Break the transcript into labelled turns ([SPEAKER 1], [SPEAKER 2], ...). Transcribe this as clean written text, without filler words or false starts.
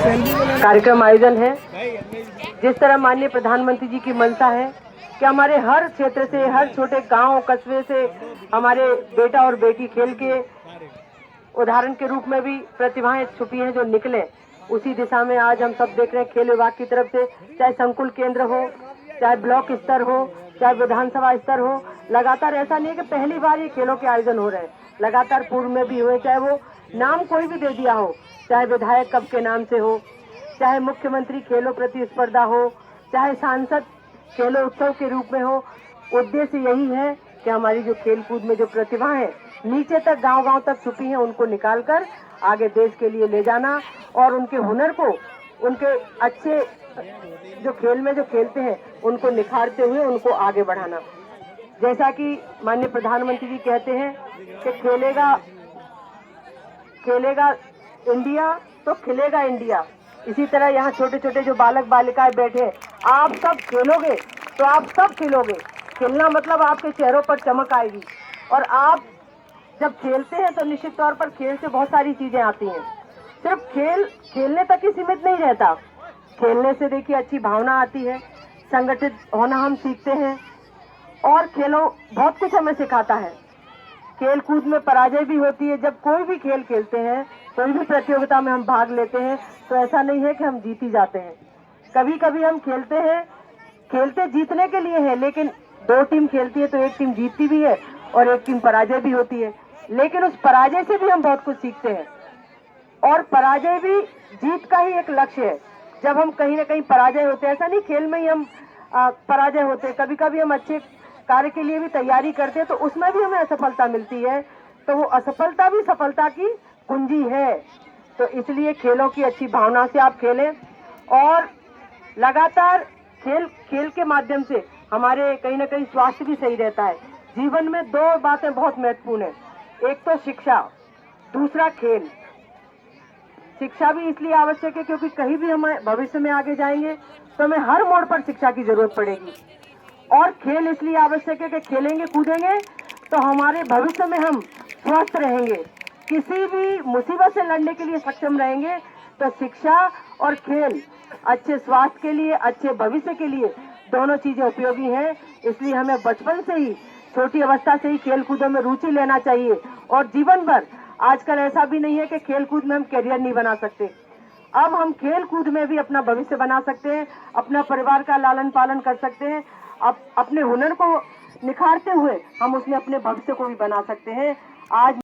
[SPEAKER 1] कार्यक्रम आयोजन है। जिस तरह माननीय प्रधानमंत्री जी की मंशा है कि हमारे हर क्षेत्र से, हर छोटे गांव कस्बे से हमारे बेटा और बेटी खेल के उदाहरण के रूप में भी प्रतिभाएं छुपी हैं जो निकले, उसी दिशा में आज हम सब देख रहे हैं खेल विभाग की तरफ से, चाहे संकुल केंद्र हो, चाहे ब्लॉक स्तर हो, चाहे विधानसभा स्तर हो, लगातार ऐसा नहीं है कि पहली बार ये खेलों के आयोजन हो रहे हैं, लगातार पूर्व में भी हुए, चाहे वो नाम कोई भी दे दिया हो, चाहे विधायक कप के नाम से हो, चाहे मुख्यमंत्री खेलों प्रतिस्पर्धा हो, चाहे सांसद खेलो उत्सव के रूप में हो। उद्देश्य यही है कि हमारी जो खेलकूद में जो प्रतिभा है नीचे तक गांव-गांव तक छुपी है, उनको निकालकर आगे देश के लिए ले जाना और उनके हुनर को, उनके अच्छे जो खेल में जो खेलते हैं उनको निखारते हुए उनको आगे बढ़ाना। जैसा कि माननीय प्रधानमंत्री जी कहते हैं कि खेलेगा इंडिया तो खिलेगा इंडिया। इसी तरह यहाँ छोटे छोटे जो बालक बालिकाएं बैठे, आप सब खेलोगे तो आप सब खिलोगे। खेलना मतलब आपके चेहरों पर चमक आएगी, और आप जब खेलते हैं तो निश्चित तौर पर खेल से बहुत सारी चीजें आती हैं। सिर्फ खेलने तक ही सीमित नहीं रहता, खेलने से देखिए अच्छी भावना आती है, संगठित होना हम सीखते हैं, और खेलों बहुत कुछ हमें सिखाता है। खेल कूद में पराजय भी होती है। जब कोई भी खेल खेलते हैं, कोई भी प्रतियोगिता में हम भाग लेते हैं, तो ऐसा नहीं है कि हम जीत ही जाते हैं। कभी कभी हम खेलते जीतने के लिए है, लेकिन दो टीम खेलती है तो एक टीम जीतती भी है और एक टीम पराजय भी होती है, लेकिन उस पराजय से भी हम बहुत कुछ सीखते हैं। और पराजय भी जीत का ही एक लक्ष्य है। जब हम कहीं ना कहीं पराजय होते हैं, ऐसा नहीं खेल में ही हम पराजय होते हैं, कभी कभी हम अच्छे कार्य के लिए भी तैयारी करते हैं तो उसमें भी हमें असफलता मिलती है, तो वो असफलता भी सफलता की कुंजी है। तो इसलिए खेलों की अच्छी भावना से आप खेलें, और लगातार खेल के माध्यम से हमारे कहीं ना कहीं स्वास्थ्य भी सही रहता है। जीवन में दो बातें बहुत महत्वपूर्ण है, एक तो शिक्षा, दूसरा खेल। शिक्षा भी इसलिए आवश्यक है क्योंकि कहीं भी हम भविष्य में आगे जाएंगे तो हमें हर मोड़ पर शिक्षा की जरूरत पड़ेगी, और खेल इसलिए आवश्यक है कि खेलेंगे कूदेंगे तो हमारे भविष्य में हम स्वस्थ रहेंगे, किसी भी मुसीबत से लड़ने के लिए सक्षम रहेंगे। तो शिक्षा और खेल अच्छे स्वास्थ्य के लिए, अच्छे भविष्य के लिए दोनों चीजें उपयोगी हैं। इसलिए हमें बचपन से ही, छोटी अवस्था से ही खेल कूदों में रुचि लेना चाहिए, और जीवन भर। आजकल ऐसा भी नहीं है कि खेल कूद में हम कैरियर नहीं बना सकते, अब हम खेल कूद में भी अपना भविष्य बना सकते हैं, अपना परिवार का लालन पालन कर सकते हैं, अपने हुनर को निखारते हुए हम उसमें अपने भविष्य को भी बना सकते हैं। आज